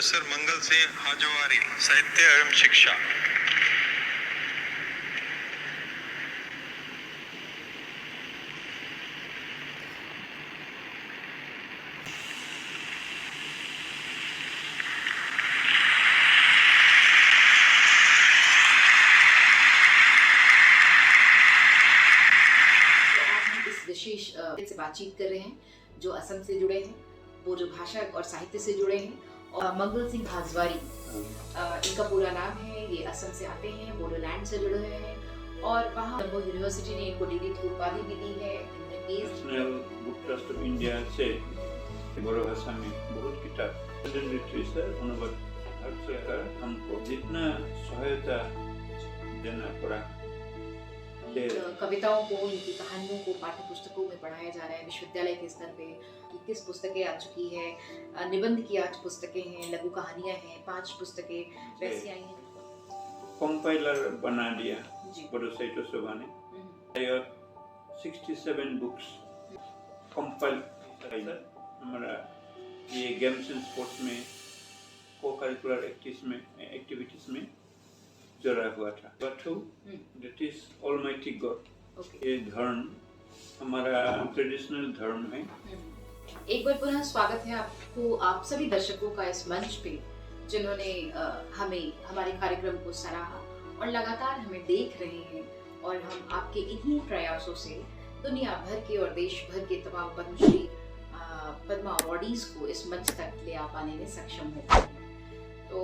Professor Mangal Singh हाजोवारी, साहित्य एवं शिक्षा। विशेष से बातचीत कर रहे हैं जो असम से जुड़े हैं, बोडो भाषा और साहित्य से जुड़े हैं। और मंगल सिंह हाजवारी इनका पूरा नाम है। ये असम से आते हैं, बोडोलैंड से जुड़े हुए हैं और वहाँ यूनिवर्सिटी ने इनको डीडी की उपाधि भी दी है। National book trust of India से बोडो भाषा में बहुत किताब लिटरेचर अनुवाद हर सरकार हमको जितना सहायता देना पड़ा। कविताओं को, इनकी कहानियों को पाठ्य पुस्तकों में पढ़ाया जा रहा है विश्वविद्यालय के स्तर पे। 21 पुस्तकें आ चुकी है, निबंध की 8 पुस्तकें हैं, लघु कहानियां हैं 5 पुस्तकें वैसी आई हैं। कंपाइलर बना दिया बोडो साहित्य सभा ने। 67 बुक्स कंपाइल हमारा ये गेम्स एंड स्पोर्ट्स में को करिकुलर एक्टिविटीज में जुड़ा हुआ था। बथु दैट इज ऑलमाइटी गॉड। ये धर्म हमारा ट्रेडिशनल धर्म है। एक बार पुनः स्वागत है आपको, आप सभी दर्शकों का इस मंच पे जिन्होंने हमें हमारे कार्यक्रम को सराहा और लगातार हमें देख रहे हैं। और हम आपके इन्हीं प्रयासों से दुनिया भर के और देश भर के तमाम पद्मश्री पद्मा अवार्डीज को इस मंच तक ले आ पाने में सक्षम हो पाए। तो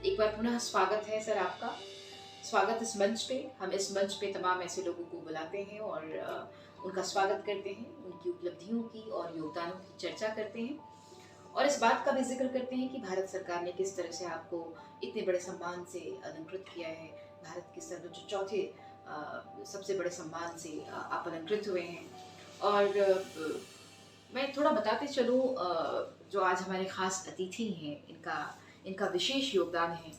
एक बार पुनः स्वागत है सर आपका, स्वागत इस मंच पे। हम इस मंच पे तमाम ऐसे लोगों को बुलाते हैं और उनका स्वागत करते हैं, उनकी उपलब्धियों की और योगदानों की चर्चा करते हैं और इस बात का भी जिक्र करते हैं कि भारत सरकार ने किस तरह से आपको इतने बड़े सम्मान से अलंकृत किया है। भारत के सर्वोच्च चौथे सबसे बड़े सम्मान से आप अलंकृत हुए हैं। और मैं थोड़ा बताते चलूँ, जो आज हमारे खास अतिथि हैं इनका विशेष योगदान है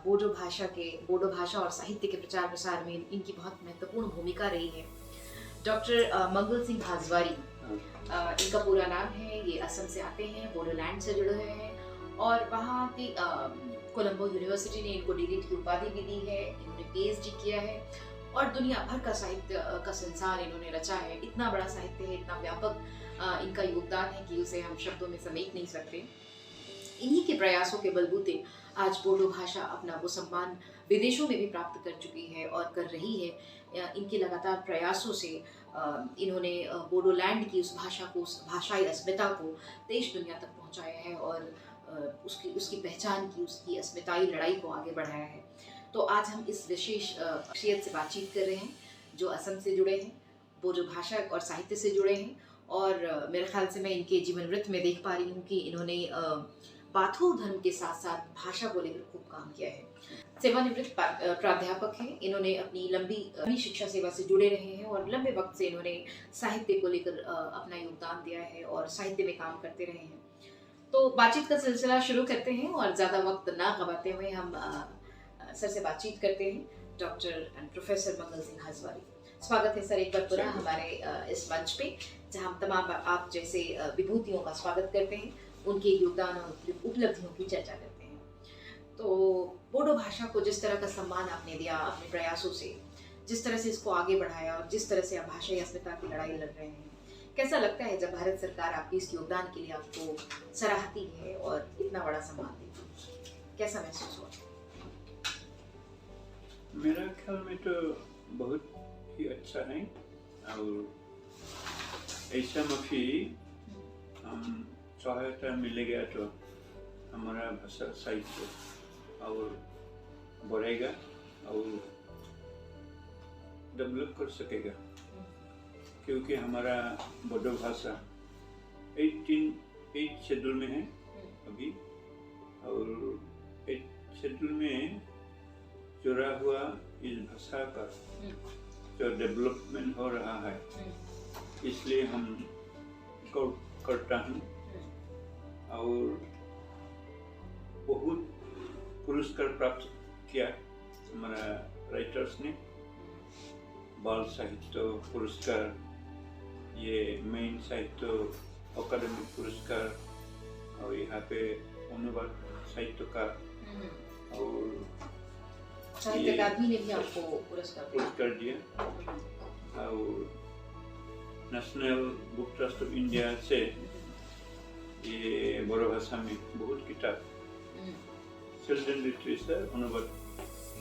बोडो भाषा और साहित्य के प्रचार प्रसार में इनकी बहुत महत्वपूर्ण भूमिका रही है। डॉक्टर मंगल सिंह हाजवारी इनका पूरा नाम है। ये असम से आते हैं, बोडोलैंड से जुड़े हुए हैं और वहाँ की कोलंबो यूनिवर्सिटी ने इनको डीलिट की उपाधि भी दी है। इन्होंने पीएचडी किया है और दुनिया भर का साहित्य का संसार इन्होंने रचा है। इतना बड़ा साहित्य है, इतना व्यापक इनका योगदान है कि उसे हम शब्दों में समेट नहीं सकते। इन्हीं के प्रयासों के बलबूते आज बोडो भाषा अपना वो सम्मान विदेशों में भी प्राप्त कर चुकी है और कर रही है। इनके लगातार प्रयासों से इन्होंने बोडोलैंड की उस भाषा को, उस भाषाई अस्मिता को देश दुनिया तक पहुंचाया है और उसकी पहचान की, उसकी अस्मिताई लड़ाई को आगे बढ़ाया है। तो आज हम इस विशेष शख्सियत से बातचीत कर रहे हैं जो असम से जुड़े हैं, बोडो भाषा और साहित्य से जुड़े हैं। और मेरे ख्याल से मैं इनके जीवन वृत्त में देख पा रही हूँ कि इन्होंने बाथू धर्म के साथ साथ भाषा को लेकर खूब काम किया है। सेवानिवृत्त प्राध्यापक हैं। इन्होंने अपनी लंबी शिक्षा सेवा से जुड़े रहे हैं और लंबे वक्त से इन्होंने साहित्य को लेकर अपना योगदान दिया है और साहित्य में काम करते रहे हैं। तो बातचीत का सिलसिला शुरू करते हैं और ज़्यादा वक्त ना गवाते हुए हम सर से बातचीत करते हैं। Doctor and professor Mangal Singh हाजवारी, स्वागत है सर एक बार पुनः हमारे इस मंच पे, जहाँ हम तमाम आप जैसे विभूतियों का स्वागत करते हैं, उनके योगदान और उपलब्धियों की चर्चा करते हैं। तो बोडो भाषा को जिस तरह का सम्मान आपने दिया अपने प्रयासों से, जिस तरह से इसको आगे बढ़ाया और जिस तरह से आप भाषाई अस्मिता की लड़ाई लड़ रहे हैं, कैसा लगता है जब भारत सरकार आपके इस योगदान के लिए आपको सराहती है और इतना बड़ा सम्मान देती है? कैसा महसूस हुआ? मेरा ख्याल में तो बहुत ही अच्छा है और ऐसा माफी हम सहायता मिलेगा तो हमारा भाषा साहित्य और बढ़ेगा और डेवलप कर सकेगा, क्योंकि हमारा बोडो भाषा 8 शेड्यूल में है अभी और 8 शेड्यूल में जुड़ा हुआ इस भाषा का जो डेवलपमेंट हो रहा है, इसलिए हम करता हूँ और बहुत पुरस्कार प्राप्त किया हमारा राइटर्स ने। बाल साहित्य पुरस्कार, ये मेन साहित्य अकादमिक पुरस्कार और यहाँ पे अनुवाद साहित्य का और साहित्य अकादमी ने भी आपको पुरस्कार दिया। पुरस्कार दिया और national book trust of India से ये बोडो भाषा में बहुत किताब चिल्ड्रन लिटरेचर अनुवाद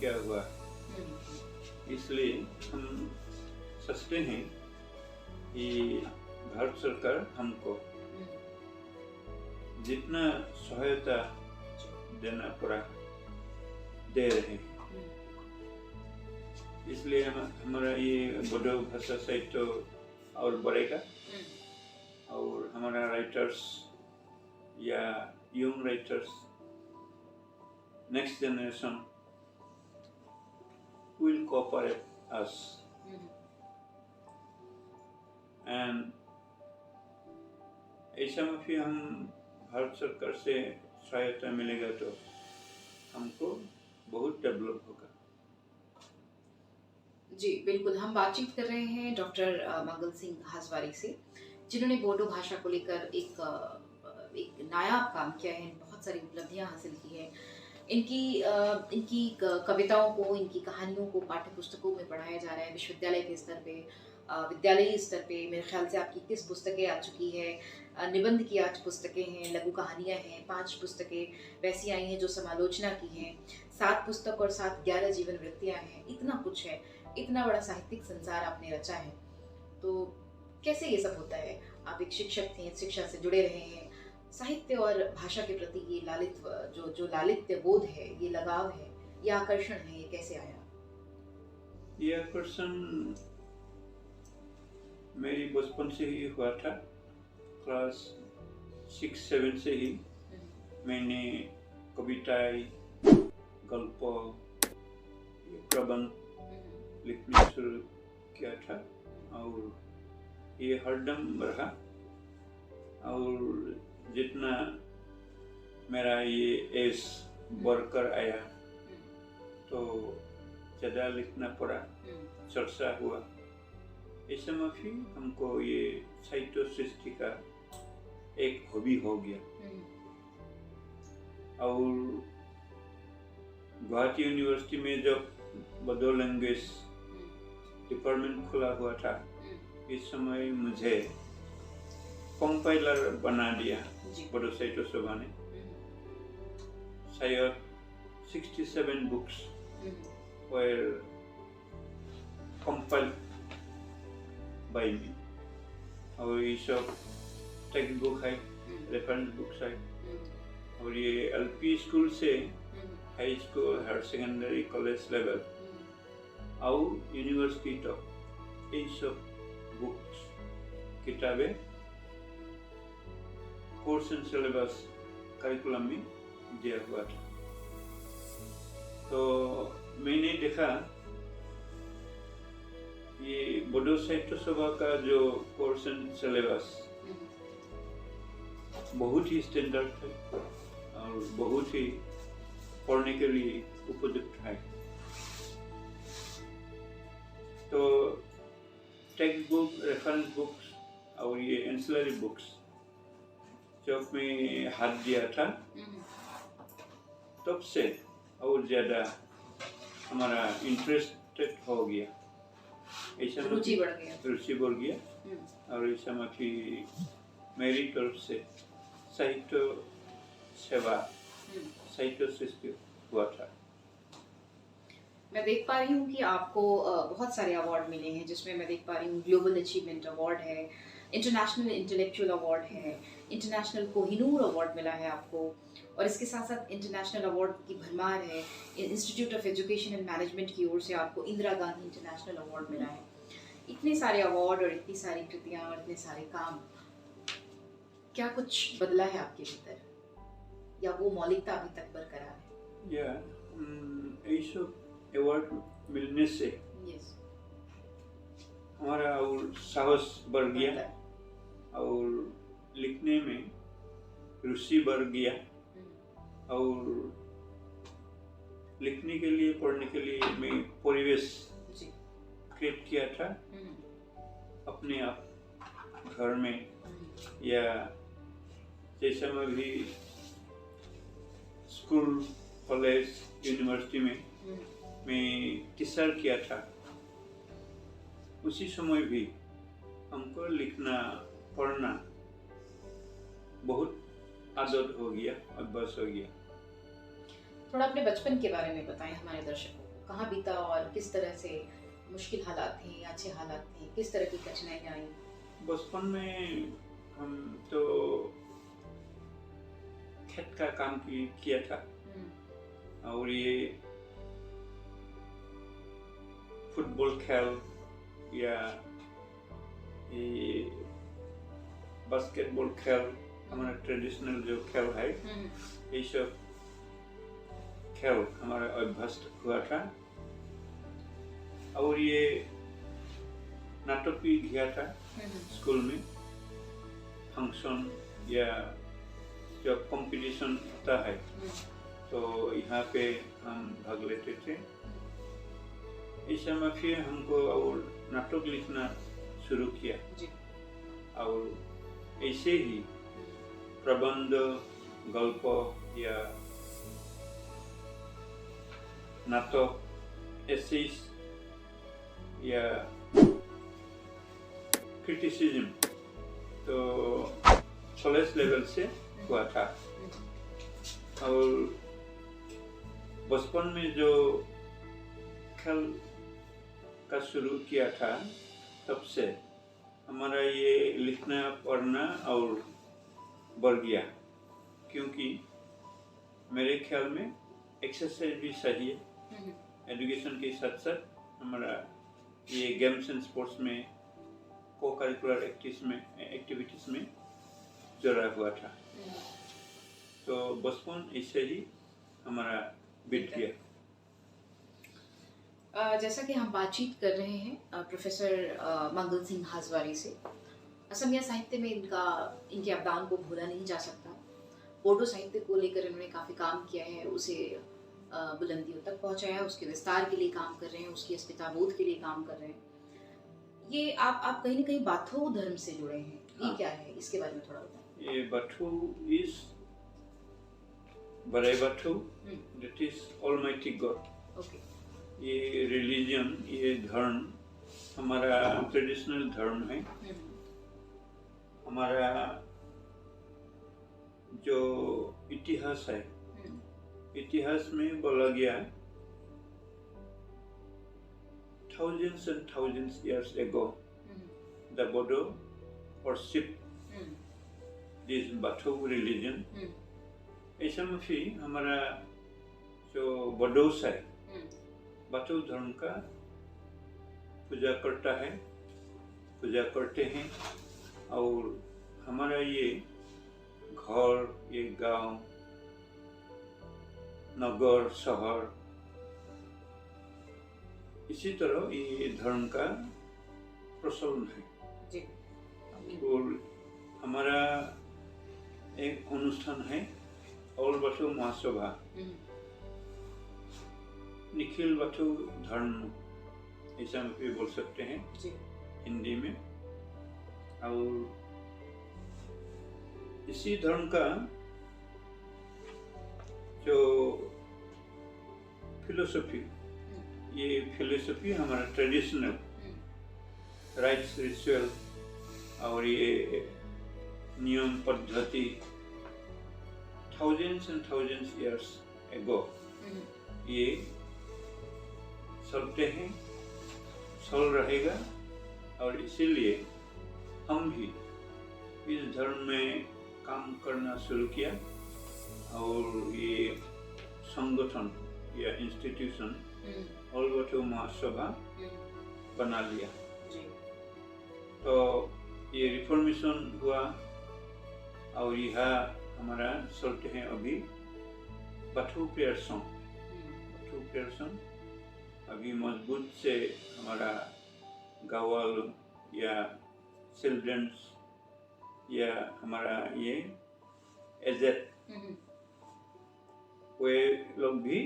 किया हुआ, इसलिए हम सोचते हैं कि भारत सरकार हमको जितना सहायता देना पड़ा दे रहे हैं, इसलिए हमारा ये बोडो भाषा साहित्य और बढ़ेगा और हमारा राइटर्स या young writers next generation will cooperate us and ऐसा में फिर हम भारत सरकार से सहायता मिलेगा तो हमको बहुत डेवलप होगा। जी बिल्कुल, हम बातचीत कर रहे हैं डॉक्टर मंगल सिंह हाजवारी से, जिन्होंने बोडो भाषा को लेकर एक नायाब काम किया है, बहुत सारी उपलब्धियां हासिल की हैं। इनकी कविताओं को, इनकी कहानियों को पाठ्य पुस्तकों में पढ़ाया जा रहा है विश्वविद्यालय के स्तर पे, विद्यालयी स्तर पे। मेरे ख्याल से आपकी 21 पुस्तकें आ चुकी है, निबंध की 8 पुस्तकें हैं, लघु कहानियाँ हैं 5 पुस्तकें वैसी आई हैं जो समालोचना की हैं, 7 पुस्तक और 11 जीवन वृत्तियाँ हैं। इतना कुछ है, इतना बड़ा साहित्यिक संसार आपने रचा है, तो कैसे ये सब होता है? आप एक शिक्षक थे, शिक्षा से जुड़े रहे हैं, साहित्य और भाषा के प्रति ये लालित्व, जो लालित्य बोध है, ये लगाव है, ये आकर्षण है, ये कैसे आया? ये आकर्षण मेरी बचपन से ही हुआ था। क्लास 6-7 से ही मैंने कविताएं, गल्प, प्रबंध लिखना शुरू किया था और ये हरदम रहा। और जितना मेरा ये एज बढ़कर आया तो ज़्यादा लिखना पड़ा, चर्चा हुआ। इस समय फिर हमको ये साहित्य सृष्टि का एक हॉबी हो गया। और गुवाहाटी यूनिवर्सिटी में जब बोडो लैंग्वेज डिपार्टमेंट खुला हुआ था, इस समय मुझे कंपाइलर बना दिया बोडो साहित्य सभा ने। शायद 67 books were compiled by me। और ये सब टेक्स्ट बुक है, रेफरेंस बुक्स है, और ये एलपी स्कूल से high school, higher secondary, college level और यूनिवर्सिटी तक ये सब बुक्स, किताबें कोर्स एंड सिलेबस करिकुलम में दिया हुआ था। तो मैंने देखा ये बोडो साहित्य सभा का जो कोर्स एंड सिलेबस बहुत ही स्टैंडर्ड है और बहुत ही पढ़ने के लिए उपयुक्त है। तो टेक्स्ट बुक, रेफरेंस बुक्स और ये एंसिलरी बुक्स जब मैं हाथ दिया था तब से और ज़्यादा हमारा इंटरेस्टेड हो गया, ऐसा रुचि बढ़ गया। और ऐसा में फिर मेरी तरफ से साहित्य सेवा, साहित्य सृष्टि हुआ था। मैं देख पा रही हूँ कि आपको बहुत सारे अवार्ड मिले हैं, जिसमें मैं देख पा रही हूँ ग्लोबल अचीवमेंट अवार्ड है, इंटरनेशनल इंटेलेक्चुअल अवार्ड है, इंटरनेशनल कोहिनूर अवार्ड मिला है आपको, और इसके साथ साथ इंटरनेशनल अवार्ड की भरमार है। Institute of education and management की ओर से आपको इंदिरा गांधी इंटरनेशनल अवार्ड मिला है। इतने सारे अवार्ड और इतनी सारी कृतियाँ और इतने सारे काम, क्या कुछ बदला है आपके भीतर, या वो मौलिकता अभी तक बरकरार है? ये सब अवार्ड मिलने से हमारा और साहस बढ़ गया और लिखने में रुचि बढ़ गया, और लिखने के लिए, पढ़ने के लिए मैं परिवेश क्रिएट किया था अपने आप घर में, या जैसे मैं भी स्कूल, कॉलेज, यूनिवर्सिटी में मैं टीचर किया था। उसी समय भी हमको लिखना पढ़ना बहुत आदत हो गया, अभ्यास हो गया। थोड़ा अपने बचपन के बारे में बताएं हमारे दर्शकों को, कहाँ बीता और किस तरह से मुश्किल हालात थे या अच्छे हालात थे, किस तरह की कठिनाइयाँ आई? बचपन में हम तो खेत का काम किया था और ये फुटबॉल खेल या ये बास्केटबॉल खेल, हमारा ट्रेडिशनल जो खेल है, ये सब खेल हमारा अभ्यास हुआ था। और ये नाटक भी किया था स्कूल में, फंक्शन या जब कंपटीशन होता है तो यहाँ पे हम भाग लेते थे। इस समय फिर हमको और नाटक लिखना शुरू किया और ऐसे ही प्रबंध, गल्प या नाटक, एसेस या क्रिटिसिज्म तो कॉलेज लेवल से हुआ था। और बचपन में जो खेल का शुरू किया था तब से हमारा ये लिखना पढ़ना और बढ़ गया, क्योंकि मेरे ख्याल में एक्सरसाइज भी चाहिए। एजुकेशन के साथ साथ हमारा ये गेम्स एंड स्पोर्ट्स में, को करिकुलर एक्टिविटीज़ में जुड़ा हुआ था। तो बचपन इससे ही हमारा बीत गया। जैसा कि हम बातचीत कर रहे हैं प्रोफेसर मंगल सिंह हाजवारी से, असमिया साहित्य में इनके योगदान को भूला नहीं जा सकता। बोडो साहित्य को लेकर इन्होंने काफ़ी काम किया है, उसे बुलंदियों तक पहुंचाया, उसके विस्तार के लिए काम कर रहे हैं, उसकी अस्मिताबोध के लिए काम कर रहे हैं। ये आप कहीं ना कहीं बाथो धर्म से जुड़े हैं, ये क्या है, इसके बारे में थोड़ा बताएं। ये बाथो इज बड़े बाथो, that is almighty God. Okay. ये रिलीजन, ये धर्म हमारा ट्रेडिशनल धर्म है। हमारा जो इतिहास है, इतिहास में बोला गया thousands and thousands years ago the Bodo worship this Bathou religion। ऐसा में फिर हमारा जो बडोस है, बाथौ धर्म का पूजा करते हैं। और हमारा ये घर, ये गांव, नगर, शहर, इसी तरह ये धर्म का प्रचलन है। और हमारा एक अनुष्ठान है ऑल बाथौ महासभा, निखिल बाथौ धर्म ऐसा भी बोल सकते हैं हिंदी में। और इसी धर्म का जो फिलोसफी, ये फिलोसफी हमारा ट्रेडिशनल राइट्स, रिचुअल और ये नियम पद्धति thousands and thousands years ago ये चलते हैं, चल रहेगा। और इसीलिए हम भी इस धर्म में काम करना शुरू किया और ये संगठन या इंस्टीट्यूशन ऑल बाथौ महासभा बना लिया। तो ये रिफॉर्मेशन हुआ और यह हमारा चलते हैं अभी बाथौ प्रेयर सॉन्ग अभी मजबूत से हमारा गावल या चिल्ड्रंस या हमारा ये एजेड वे लोग भी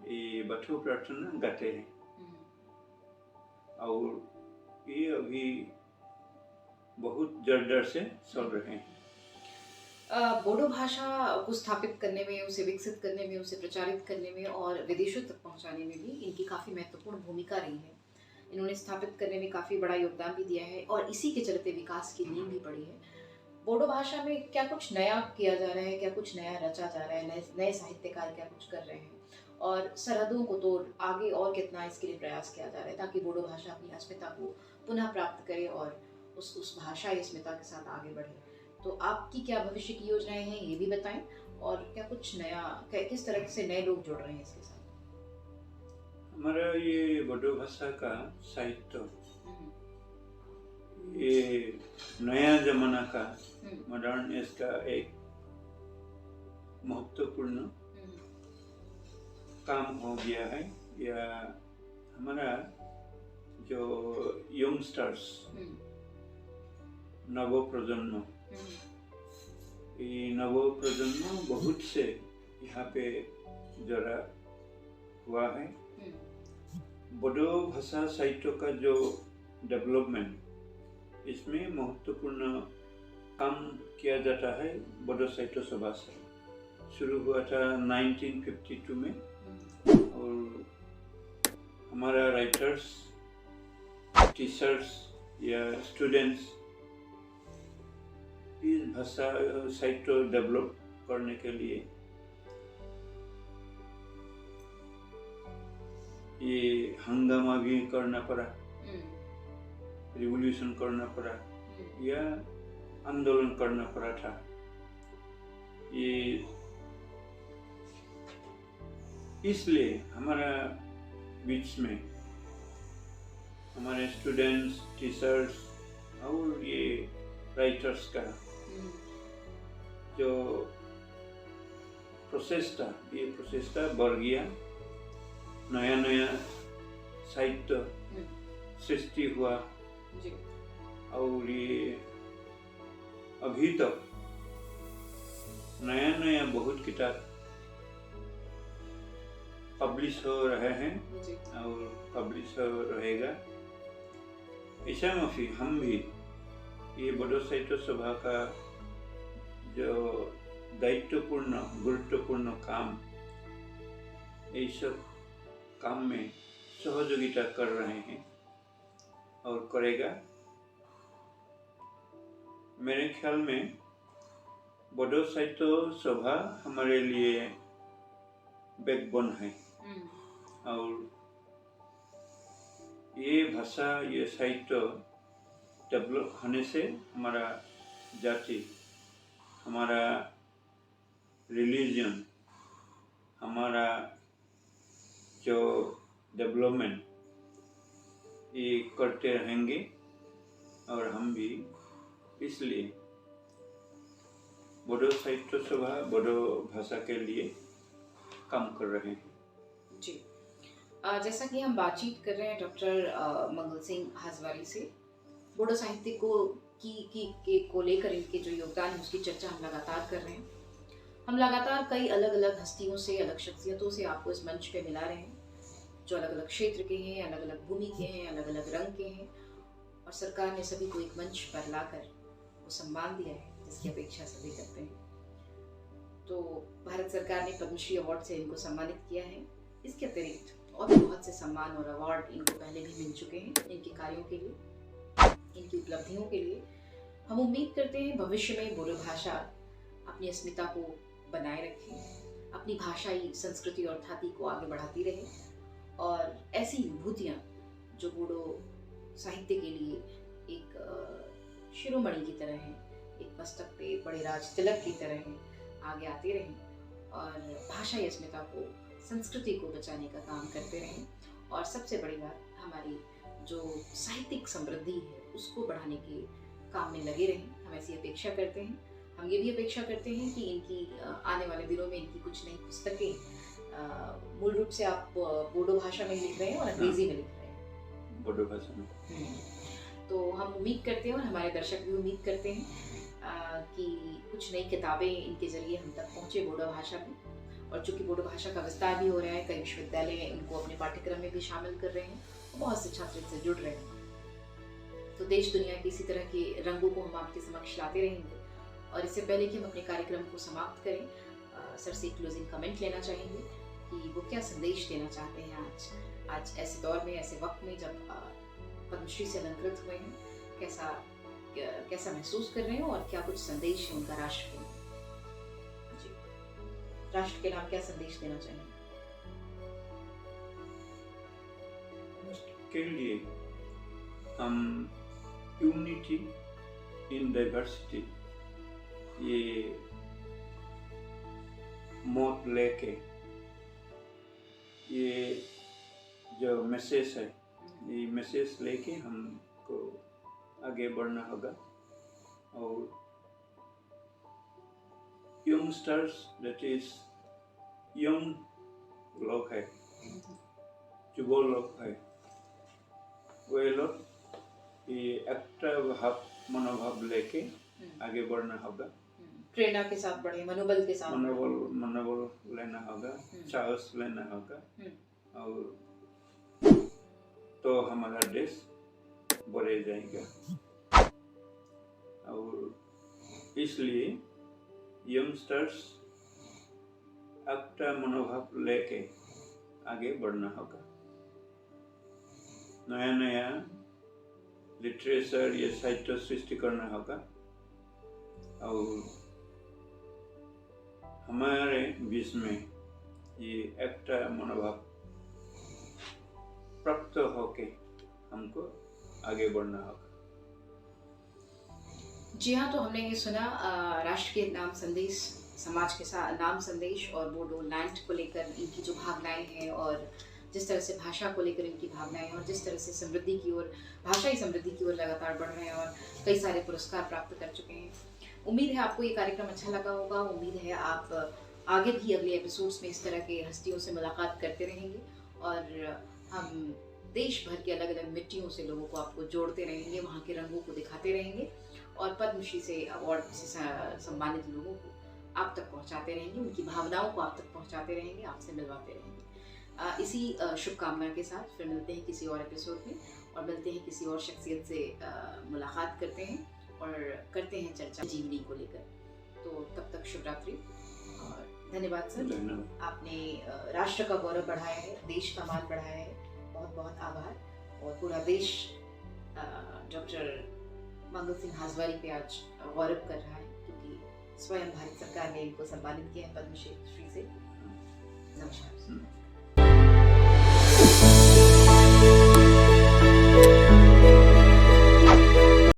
ये बाथौ प्रार्थना गाते हैं। और ये अभी बहुत जोरदार से चल रहे हैं। बोडो भाषा को स्थापित करने में, उसे विकसित करने में, उसे प्रचारित करने में और विदेशों तक पहुंचाने में भी इनकी काफ़ी महत्वपूर्ण भूमिका रही है। इन्होंने स्थापित करने में काफ़ी बड़ा योगदान भी दिया है और इसी के चलते विकास की नींव भी पड़ी है। बोडो भाषा में क्या कुछ नया किया जा रहा है, क्या कुछ नया रचा जा रहा है, नए नए साहित्यकार क्या कुछ कर रहे हैं और सरहदों को तोड़ आगे और कितना इसके लिए प्रयास किया जा रहा है ताकि बोडो भाषा अपनी अस्मिता को पुनः प्राप्त करे और उस भाषाई अस्मिता के साथ आगे बढ़े। तो आपकी क्या भविष्य की योजनाएं हैं ये भी बताएं और क्या कुछ नया, किस तरह से नए लोग जुड़ रहे हैं इसके साथ? हमारा ये बोडो भाषा का साहित्य, हम्म, ये नया जमाना का मॉडर्न एज का एक महत्वपूर्ण काम हो गया है। या हमारा जो यंगस्टर्स, नव प्रजन्म, ये नव प्रजन्म बहुत से यहाँ पे जरा हुआ है। बोडो भाषा साहित्य का जो डेवलपमेंट, इसमें महत्वपूर्ण काम किया जाता है बोडो साहित्य सभा से। शुरू हुआ था 1952 में और हमारा राइटर्स, टीचर्स या स्टूडेंट्स इस भाषा साहित्य डेवलप करने के लिए ये हंगामा भी करना पड़ा, रिवॉल्यूशन करना पड़ा या आंदोलन करना पड़ा था। ये इसलिए हमारा बीच में हमारे स्टूडेंट्स, टीचर्स और ये राइटर्स का जो प्रोसेस था, ये प्रोसेस था बढ़ गया। नया नया साहित्य सृष्टि हुआ और ये अभी तक नया नया बहुत किताब पब्लिश हो रहे हैं और पब्लिश हो रहेगा। ऐसा माफी हम भी ये बोडो साहित्य सभा का जो दायित्वपूर्ण गुरुत्वपूर्ण काम, ये सब काम में सहयोगिता कर रहे हैं और करेगा। मेरे ख्याल में बोडो साहित्य सभा हमारे लिए बैकबोन है और ये भाषा, ये साहित्य डेवलप होने से हमारा जाति, हमारा रिलीजन, हमारा जो डेवलपमेंट ये करते रहेंगे और हम भी इसलिए बोडो साहित्य सभा बोडो भाषा के लिए काम कर रहे हैं। जी, जैसा कि हम बातचीत कर रहे हैं डॉक्टर मंगल सिंह हाजवारी से, बोडो साहित्य को लेकर इनके जो योगदान है उसकी चर्चा हम लगातार कर रहे हैं। हम लगातार कई अलग अलग हस्तियों से, अलग शख्सियतों से आपको इस मंच पे मिला रहे हैं जो अलग अलग क्षेत्र के हैं, अलग अलग भूमि के हैं, अलग अलग रंग के हैं और सरकार ने सभी को एक मंच पर लाकर वो सम्मान दिया है जिसकी अपेक्षा सभी करते हैं। तो भारत सरकार ने पद्मश्री अवार्ड से इनको सम्मानित किया है। इसके अतिरिक्त और भी बहुत से सम्मान और अवार्ड इनको पहले भी मिल चुके हैं इनके कार्यों के लिए, इनकी उपलब्धियों के लिए। हम उम्मीद करते हैं भविष्य में बोडो भाषा अपनी अस्मिता को बनाए रखे, अपनी भाषाई संस्कृति और धाती को आगे बढ़ाती रहे और ऐसी विभूतियाँ जो बोडो साहित्य के लिए एक शिरोमणि की तरह हैं, एक मस्तक पे बड़े राज तिलक की तरह हैं, आगे आते रहें और भाषाई अस्मिता को, संस्कृति को बचाने का काम करते रहें और सबसे बड़ी बात, हमारी जो साहित्यिक समृद्धि है उसको बढ़ाने के काम में लगे रहें। हम ऐसी अपेक्षा करते हैं। हम ये भी अपेक्षा करते हैं कि इनकी आने वाले दिनों में इनकी कुछ नई पुस्तकें, मूल रूप से आप बोडो भाषा में लिख रहे हैं और अंग्रेजी में लिख रहे हैं, बोडो भाषा में। तो हम उम्मीद करते हैं और हमारे दर्शक भी उम्मीद करते हैं कि कुछ नई किताबें इनके जरिए हम तक पहुँचे बोडो भाषा में। और चूँकि बोडो भाषा का विस्तार भी हो रहा है, कई विश्वविद्यालय उनको अपने पाठ्यक्रम में भी शामिल कर रहे हैं और बहुत से छात्र इससे जुड़ रहे हैं। तो देश दुनिया की इसी तरह के रंगों को हम आपके समक्ष लाते रहेंगे और इससे पहले कि हम अपने कार्यक्रम को समाप्त करें, सर से क्लोजिंग कमेंट लेना चाहेंगे कि वो क्या संदेश देना चाहते हैं आज ऐसे दौर में, ऐसे वक्त में जब पद्मश्री से अलंकृत हुए हैं, कैसा महसूस कर रहे हैं और क्या कुछ संदेश है उनका राष्ट्र के नाम? जी, राष्ट्र के नाम क्या संदेश देना चाहेंगे? के लिए हम यूनिटी इन डाइवर्सिटी ये मोट लेके, ये जो मैसेज है, ये मैसेज लेके हमको आगे बढ़ना होगा। और यंगस्टर्स, दैट इज यंग लोग है, युवा लोग है, वे लोग ये एक मनोभाव लेके आगे बढ़ना होगा। प्रेरणा के साथ बढ़े, मनोबल के साथ, मनोबल लेना होगा, साहस लेना होगा, और तो हमारा देश बढ़े जाएगा। और इसलिए यंगस्टर्स अपना मनोभाव लेके आगे बढ़ना होगा। नया नया लिटरेचर या साहित्य सृष्टि करना होगा और हमारे बीच में ये एक मनोभाव प्राप्त होके हमको आगे बढ़ना होगा। जी हाँ, तो हमने ये सुना राष्ट्र के नाम संदेश, समाज के साथ नाम संदेश और बोडोलैंड को लेकर इनकी जो भावनाएं हैं और जिस तरह से भाषा को लेकर इनकी भावनाएं और जिस तरह से समृद्धि की ओर, भाषाई समृद्धि की ओर लगातार बढ़ रहे हैं और कई सारे पुरस्कार प्राप्त कर चुके हैं। उम्मीद है आपको ये कार्यक्रम अच्छा लगा होगा। उम्मीद है आप आगे भी अगले एपिसोड्स में इस तरह के हस्तियों से मुलाकात करते रहेंगे और हम देश भर के अलग अलग मिट्टियों से लोगों को आपको जोड़ते रहेंगे, वहाँ के रंगों को दिखाते रहेंगे और पद्मश्री से अवार्ड से सम्मानित लोगों को आप तक पहुँचाते रहेंगे, उनकी भावनाओं को आप तक पहुँचाते रहेंगे, आपसे मिलवाते रहेंगे। इसी शुभकामना के साथ फिर मिलते हैं किसी और एपिसोड में और मिलते हैं किसी और शख्सियत से मुलाकात करते हैं और करते हैं चर्चा जीवनी को लेकर। तो तब तक शुभ रात्रि और धन्यवाद सर। आपने राष्ट्र का गौरव बढ़ाया है, देश का मान बढ़ाया है, बहुत बहुत आभार। और पूरा देश डॉक्टर मंगल सिंह हाजवारी पे आज गौरव कर रहा है क्योंकि स्वयं भारत सरकार ने इनको सम्मानित किया है पद्मश्री से। नमस्कार।